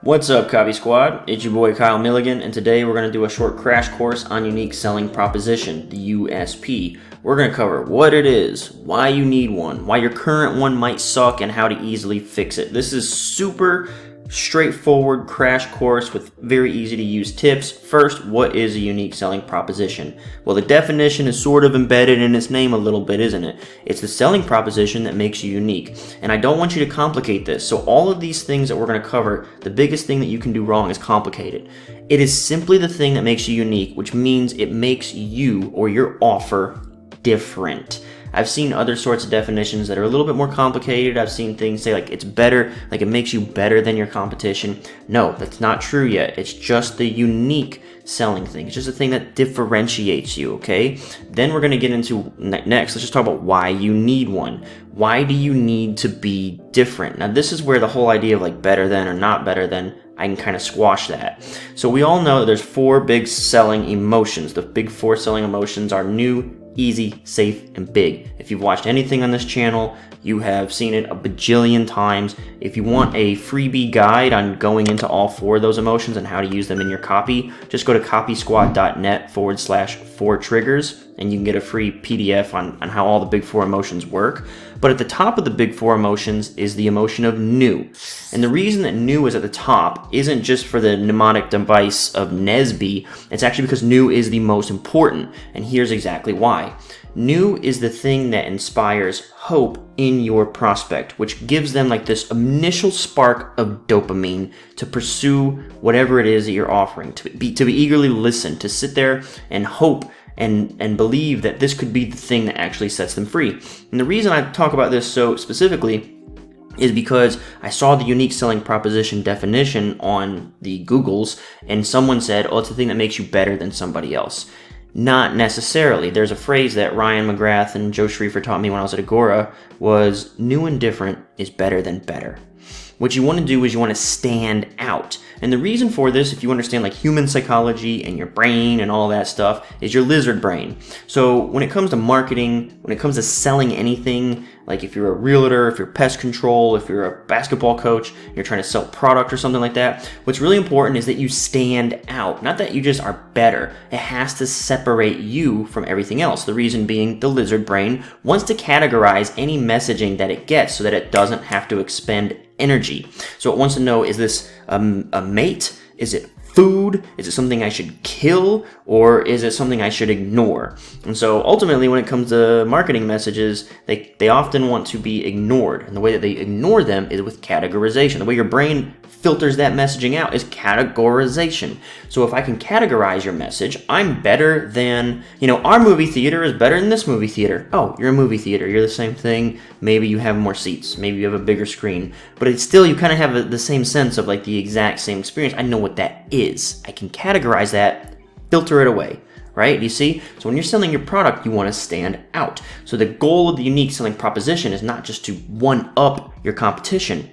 What's up, Copy Squad? It's your boy Kyle Milligan, and today we're going to do a short crash course on unique selling proposition, the USP. We're going to cover what it is, why you need one, why your current one might suck, and how to easily fix it. This is super straightforward crash course with very easy to use tips. First, what is a unique selling proposition? Well, the definition is sort of embedded in its name a little bit, isn't it? It's the selling proposition that makes you unique. And I don't want you to complicate this. So all of these things that we're going to cover, the biggest thing that you can do wrong is complicate it. It is simply the thing that makes you unique, which means it makes you or your offer different. I've seen other sorts of definitions that are a little bit more complicated. I've seen things say like it's better, like it makes you better than your competition. No, that's not true yet. It's just the unique selling thing. It's just a thing that differentiates you, okay? Then we're going to get into next. Let's just talk about why you need one. Why do you need to be different? Now, this is where the whole idea of like better than or not better than, I can kind of squash that. So we all know that there's four big selling emotions. The big four selling emotions are new, easy, safe, and big. If you've watched anything on this channel, you have seen it a bajillion times. If you want a freebie guide on going into all four of those emotions and how to use them in your copy, just go to copysquad.net/4triggers and you can get a free PDF on how all the big four emotions work. But at the top of the big four emotions is the emotion of new. And the reason that new is at the top isn't just for the mnemonic device of Nesby. It's actually because new is the most important. And here's exactly why. New is the thing that inspires hope in your prospect, which gives them like this initial spark of dopamine to pursue whatever it is that you're offering, to be eagerly listen, to sit there and hope and believe that this could be the thing that actually sets them free. And the reason I talk about this so specifically is because I saw the unique selling proposition definition on the Googles, and someone said, oh, it's the thing that makes you better than somebody else. Not necessarily. There's a phrase that Ryan McGrath and Joe Schriefer taught me when I was at Agora was new and different is better than better. What you want to do is you want to stand out. And the reason for this, if you understand like human psychology and your brain and all that stuff, is your lizard brain. So when it comes to marketing, when it comes to selling anything, like if you're a realtor, if you're pest control, if you're a basketball coach, you're trying to sell product or something like that, what's really important is that you stand out. Not that you just are better. It has to separate you from everything else. The reason being the lizard brain wants to categorize any messaging that it gets so that it doesn't have to expend energy. So it wants to know, is this a mate? Is it food? Is it something I should kill? Or is it something I should ignore? And so ultimately when it comes to marketing messages, they often want to be ignored. And the way that they ignore them is with categorization. The way your brain filters that messaging out is categorization. So if I can categorize your message, I'm better than, our movie theater is better than this movie theater. Oh, you're a movie theater. You're the same thing. Maybe you have more seats. Maybe you have a bigger screen. But it's still, you kind of have the same sense of like the exact same experience. I know what that is. I can categorize that, filter it away. Right? You see? So when you're selling your product, you want to stand out. So the goal of the unique selling proposition is not just to one-up your competition.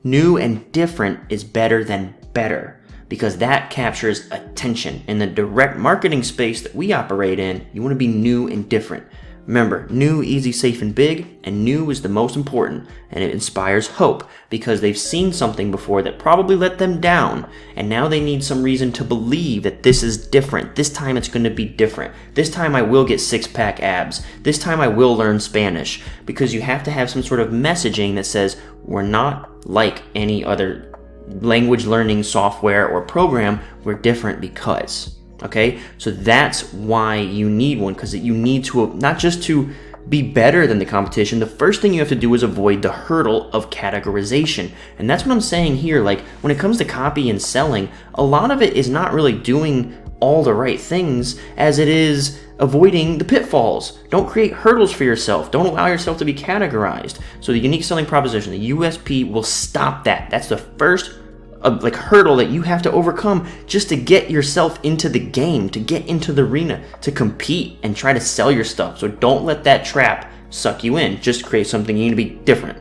New and different is better than better because that captures attention. In the direct marketing space that we operate in, you want to be new and different. Remember, new, easy, safe, and big, and new is the most important, and it inspires hope because they've seen something before that probably let them down, and now they need some reason to believe that this is different. This time it's going to be different. This time I will get six-pack abs. This time I will learn Spanish, because you have to have some sort of messaging that says we're not like any other language learning software or program. We're different because. Okay, so that's why you need one, because you need to not just to be better than the competition. The first thing you have to do is avoid the hurdle of categorization. And that's what I'm saying here. Like when it comes to copy and selling, a lot of it is not really doing all the right things as it is avoiding the pitfalls. Don't create hurdles for yourself. Don't allow yourself to be categorized. So the unique selling proposition, the USP, will stop that. That's the first hurdle that you have to overcome just to get yourself into the game, to get into the arena, to compete and try to sell your stuff. So don't let that trap suck you in. Just create something. You need to be different.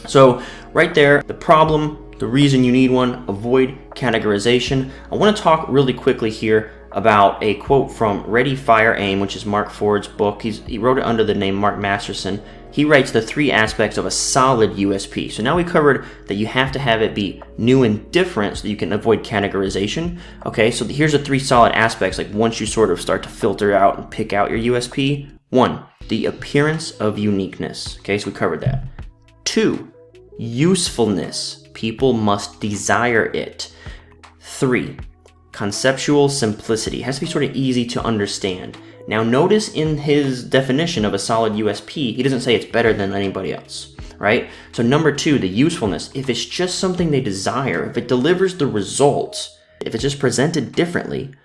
So right there, the problem, the reason you need one, avoid categorization. I want to talk really quickly here about a quote from Ready, Fire, Aim, which is Mark Ford's book. He wrote it under the name Mark Masterson. he writes the 3 aspects of a solid USP. So now we covered that you have to have it be new and different so that you can avoid categorization. Okay, so here's the 3 solid aspects, like once you sort of start to filter out and pick out your USP. 1, the appearance of uniqueness. Okay, so we covered that. 2, usefulness. People must desire it. 3, conceptual simplicity. It has to be sort of easy to understand. Now notice in his definition of a solid USP, he doesn't say it's better than anybody else, right? So number 2, the usefulness. If it's just something they desire, if it delivers the results, if it's just presented differently,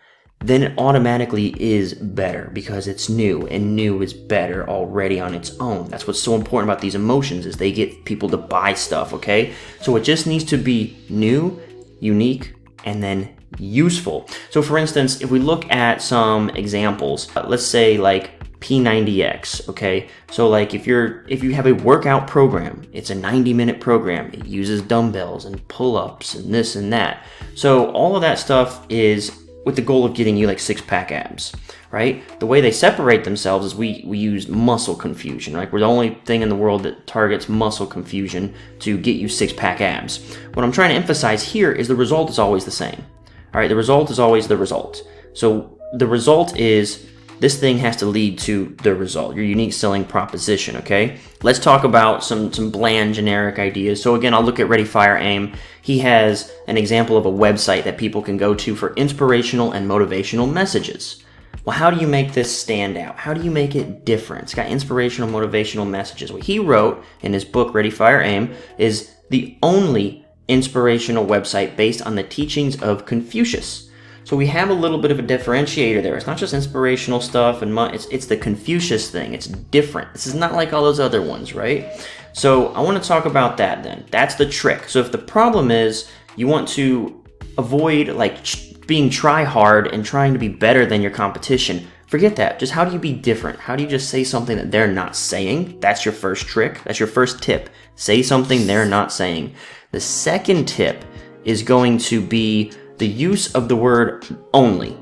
then it automatically is better because it's new, and new is better already on its own. That's what's so important about these emotions, is they get people to buy stuff, okay? So it just needs to be new, unique, and then useful. So for instance, if we look at some examples, let's say like P90X, okay? So like if you have a workout program, it's a 90-minute program. It uses dumbbells and pull-ups and this and that. So all of that stuff is with the goal of getting you like 6-pack abs, right? The way they separate themselves is we use muscle confusion, right? We're the only thing in the world that targets muscle confusion to get you 6-pack abs. What I'm trying to emphasize here is the result is always the same. All right, the result is always the result. So the result is this thing has to lead to the result, your unique selling proposition, okay? Let's talk about some bland generic ideas. So again, I'll look at Ready, Fire, Aim. He has an example of a website that people can go to for inspirational and motivational messages. Well, how do you make this stand out? How do you make it different? It's got inspirational, motivational messages. What he wrote in his book, Ready, Fire, Aim, is the only inspirational website based on the teachings of Confucius. So we have a little bit of a differentiator there. It's not just inspirational stuff, and it's the Confucius thing. It's different. This is not like all those other ones, right? So I want to talk about that then. That's the trick. So if the problem is you want to avoid like being try hard and trying to be better than your competition, forget that. Just how do you be different? How do you just say something that they're not saying? That's your first trick. That's your first tip. Say something they're not saying. The second tip is going to be the use of the word only.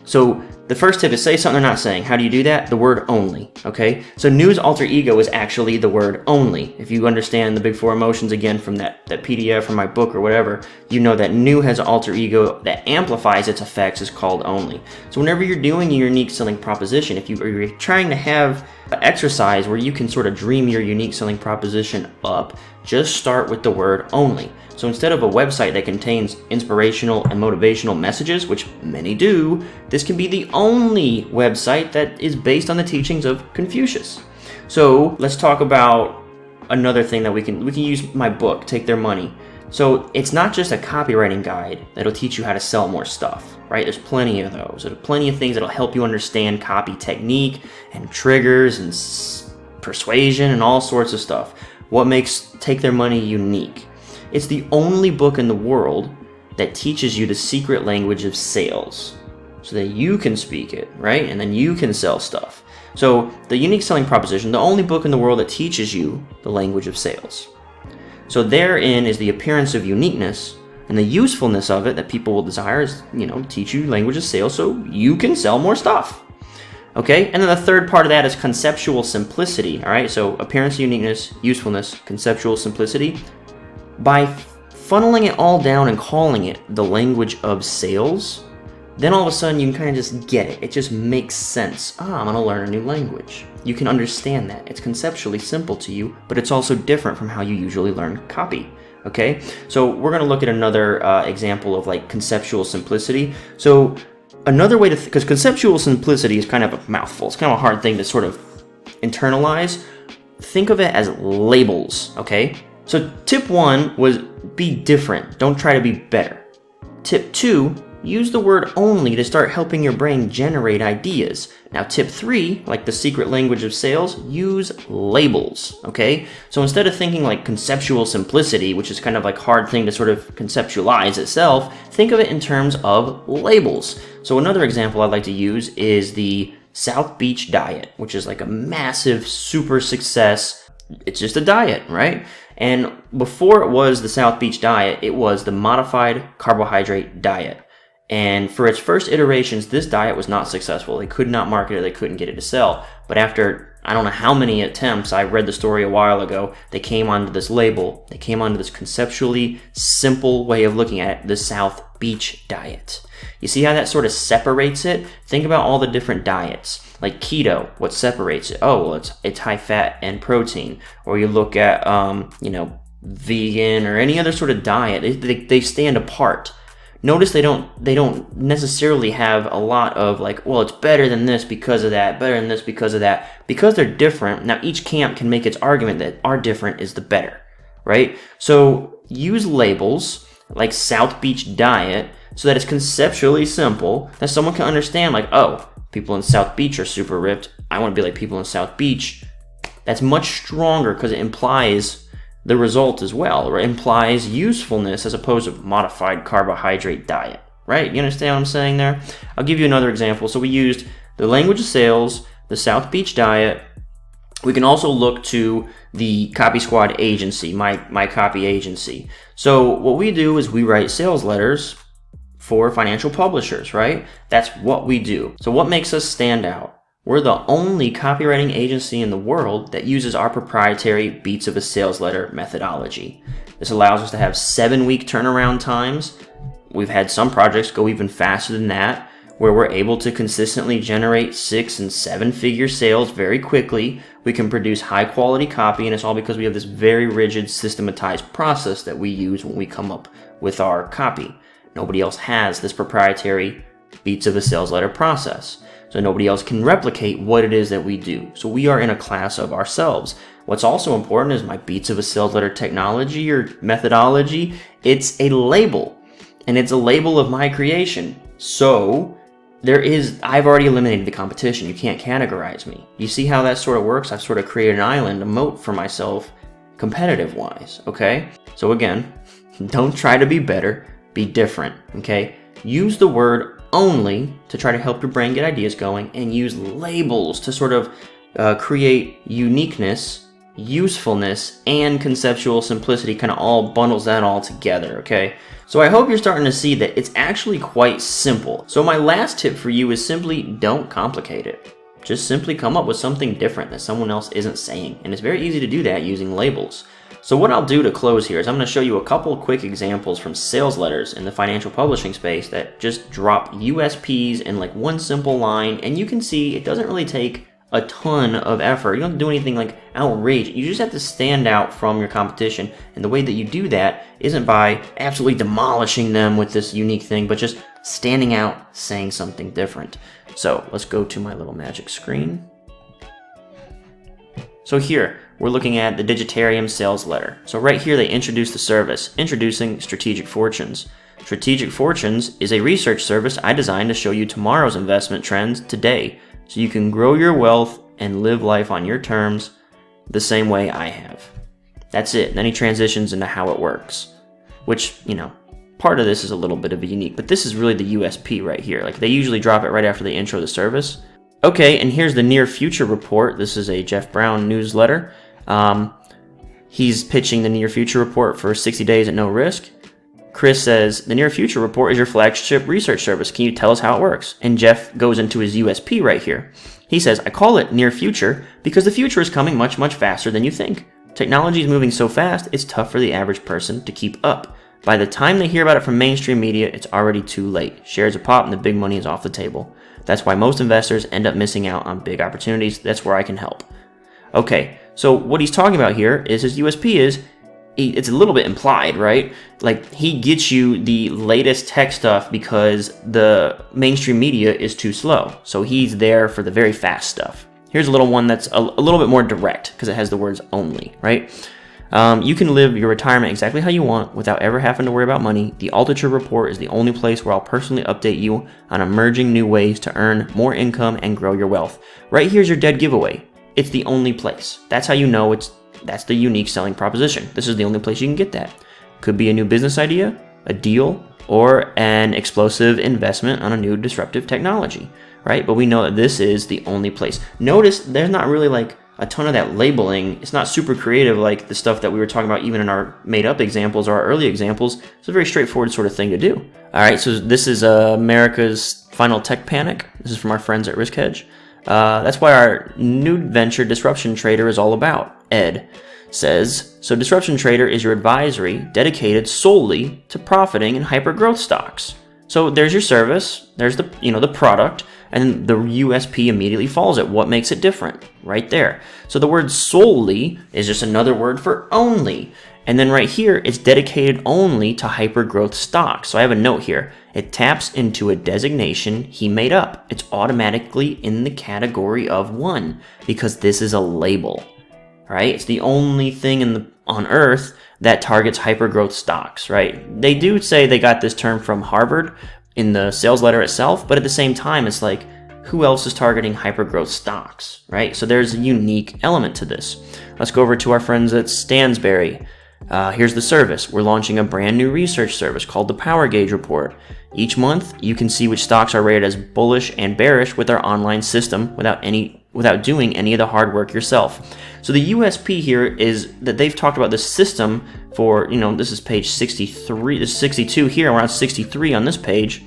So the first tip is say something they're not saying. How do you do that? The word only, okay? So new's alter ego is actually the word only. If you understand the big 4 emotions again from that PDF from my book or whatever, you know that new has an alter ego that amplifies its effects is called only. So whenever you're doing your unique selling proposition, if you're trying to have an exercise where you can sort of dream your unique selling proposition up, just start with the word only. So instead of a website that contains inspirational and motivational messages, which many do, this can be the only website that is based on the teachings of Confucius. So let's talk about another thing that we can use my book, Take Their Money. So it's not just a copywriting guide that'll teach you how to sell more stuff, right? There's plenty of those. There's plenty of things that'll help you understand copy technique and triggers and persuasion and all sorts of stuff. What makes Take Their Money unique? It's the only book in the world that teaches you the secret language of sales so that you can speak it, right? And then you can sell stuff. So the unique selling proposition, the only book in the world that teaches you the language of sales. So therein is the appearance of uniqueness, and the usefulness of it that people will desire is, teach you language of sales so you can sell more stuff. Okay, and then the third part of that is conceptual simplicity, all right? So appearance, uniqueness, usefulness, conceptual simplicity. By funneling it all down and calling it the language of sales, then all of a sudden you can kind of just get it. It just makes sense. I'm going to learn a new language. You can understand that. It's conceptually simple to you, but it's also different from how you usually learn copy. Okay, so we're going to look at another example of like conceptual simplicity. So another way to, because conceptual simplicity is kind of a mouthful. It's kind of a hard thing to sort of internalize. Think of it as labels, okay? So tip 1 was be different. Don't try to be better. Tip 2, use the word only to start helping your brain generate ideas. Now tip 3, like the secret language of sales, use labels, okay? So instead of thinking like conceptual simplicity, which is kind of like hard thing to sort of conceptualize itself, think of it in terms of labels. So another example I'd like to use is the South Beach diet, which is like a massive super success. It's just a diet, right? And before it was the South Beach diet, it was the modified carbohydrate diet. And for its first iterations, this diet was not successful. They could not market it. They couldn't get it to sell. But after, I don't know how many attempts, I read the story a while ago, they came onto this label. They came onto this conceptually simple way of looking at it, the South Beach diet. You see how that sort of separates it? Think about all the different diets. Like keto, what separates it? Oh, well, it's high fat and protein. Or you look at, vegan or any other sort of diet. They stand apart. Notice they don't necessarily have a lot of like, well, it's better than this because of that, better than this because of that. Because they're different, now each camp can make its argument that our different is the better, right? So use labels like South Beach diet so that it's conceptually simple, that someone can understand like, oh, people in South Beach are super ripped. I want to be like people in South Beach. That's much stronger because it implies the result as well, or implies usefulness as opposed to modified carbohydrate diet, right? You understand what I'm saying there? I'll give you another example. So we used the language of sales, the South Beach diet. We can also look to the Copy Squad agency, my copy agency. So what we do is we write sales letters for financial publishers, right? That's what we do. So what makes us stand out? We're the only copywriting agency in the world that uses our proprietary beats of a sales letter methodology. This allows us to have 7-week turnaround times. We've had some projects go even faster than that, where we're able to consistently generate 6 and 7-figure sales very quickly. We can produce high quality copy, and it's all because we have this very rigid, systematized process that we use when we come up with our copy. Nobody else has this proprietary beats of a sales letter process. So nobody else can replicate what it is that we do. So we are in a class of ourselves. What's also important is my beats of a sales letter technology or methodology. It's a label, and it's a label of my creation. So I've already eliminated the competition. You can't categorize me. You see how that sort of works? I've sort of created an island, a moat for myself, competitive wise, okay? So again, don't try to be better, be different, okay? Use the word only to try to help your brain get ideas going, and use labels to sort of create uniqueness, usefulness, and conceptual simplicity. Kind of all bundles that all together, okay? So I hope you're starting to see that it's actually quite simple. So my last tip for you is simply don't complicate it. Just simply come up with something different that someone else isn't saying, and it's very easy to do that using labels. So what I'll do to close here is I'm going to show you a couple quick examples from sales letters in the financial publishing space that just drop USPs in like one simple line, and you can see it doesn't really take a ton of effort. You don't have to do anything like outrageous. You just have to stand out from your competition, and the way that you do that isn't by absolutely demolishing them with this unique thing, but just standing out, saying something different. So let's go to my little magic screen. So here, we're looking at the Digitarium sales letter. So right here, they introduce the service, introducing Strategic Fortunes. Strategic Fortunes is a research service I designed to show you tomorrow's investment trends today, so you can grow your wealth and live life on your terms the same way I have. That's it. And then he transitions into how it works, which, part of this is a little bit of a unique, but this is really the USP right here. Like they usually drop it right after they intro the service. Okay, and here's the near future report. This is a Jeff Brown newsletter. He's pitching the near future report for 60 days at no risk. Chris says, the near future report is your flagship research service. Can you tell us how it works? And Jeff goes into his USP right here. He says, I call it near future because the future is coming much, much faster than you think. Technology is moving so fast, it's tough for the average person to keep up. By the time they hear about it from mainstream media, it's already too late. Shares are pop and the big money is off the table. That's why most investors end up missing out on big opportunities. That's where I can help. Okay, so what he's talking about here is his USP is, it's a little bit implied, right? Like he gets you the latest tech stuff because the mainstream media is too slow. So he's there for the very fast stuff. Here's a little one that's a little bit more direct because it has the words only, right? You can live your retirement exactly how you want without ever having to worry about money. The Altucher Report is the only place where I'll personally update you on emerging new ways to earn more income and grow your wealth. Right here's your dead giveaway. It's the only place. That's how you know that's the unique selling proposition. This is the only place you can get that. Could be a new business idea, a deal, or an explosive investment on a new disruptive technology, right? But we know that this is the only place. Notice there's not really like a ton of that labeling. It's not super creative like the stuff that we were talking about even in our made-up examples or our early examples. It's a very straightforward sort of thing to do. All right, so this is America's final tech panic. This is from our friends at Risk Hedge. That's why our new venture, Disruption Trader, is all about. Ed says, so Disruption Trader is your advisory dedicated solely to profiting in hyper-growth stocks. So there's your service, there's the product, and the USP immediately follows it. What makes it different? Right there. So the word solely is just another word for only. And then right here, it's dedicated only to hyper-growth stocks. So I have a note here. It taps into a designation he made up. It's automatically in the category of one because this is a label, right? It's the only thing on Earth that targets hyper-growth stocks, right? They do say they got this term from Harvard in the sales letter itself, but at the same time, it's like, who else is targeting hyper-growth stocks, right? So there's a unique element to this. Let's go over to our friends at Stansberry. Here's the service. We're launching a brand new research service called the Power Gauge Report. Each month, you can see which stocks are rated as bullish and bearish with our online system without doing any of the hard work yourself. So the USP here is that they've talked about this system for, this is page 63, this is 62 here, and we're on 63 on this page.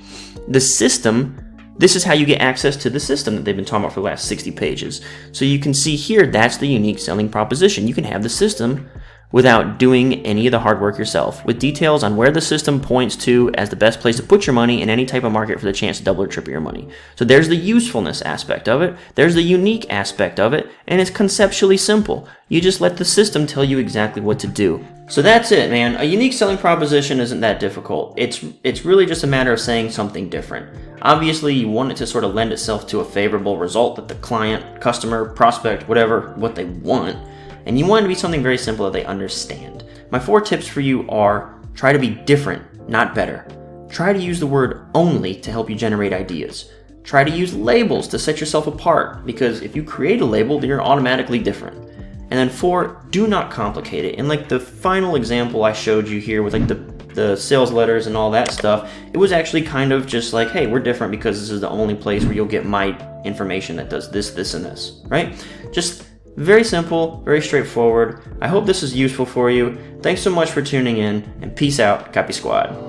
The system, this is how you get access to the system that they've been talking about for the last 60 pages. So you can see here, that's the unique selling proposition. You can have the system without doing any of the hard work yourself, with details on where the system points to as the best place to put your money in any type of market for the chance to double or triple your money. So there's the usefulness aspect of it, there's the unique aspect of it, and it's conceptually simple. You just let the system tell you exactly what to do. So that's it, man. A unique selling proposition isn't that difficult. It's really just a matter of saying something different. Obviously, you want it to sort of lend itself to a favorable result that the client, customer, prospect, whatever, what they want. And you want it to be something very simple that they understand. My 4 tips for you are: try to be different, not better. Try to use the word only to help you generate ideas. Try to use labels to set yourself apart, because if you create a label, then you're automatically different. And then 4, do not complicate it. And like the final example I showed you here with like the sales letters and all that stuff, it was actually kind of just like, hey, we're different because this is the only place where you'll get my information that does this, this, and this, right? Just very simple, very straightforward. I hope this is useful for you. Thanks so much for tuning in, and peace out, Copy Squad.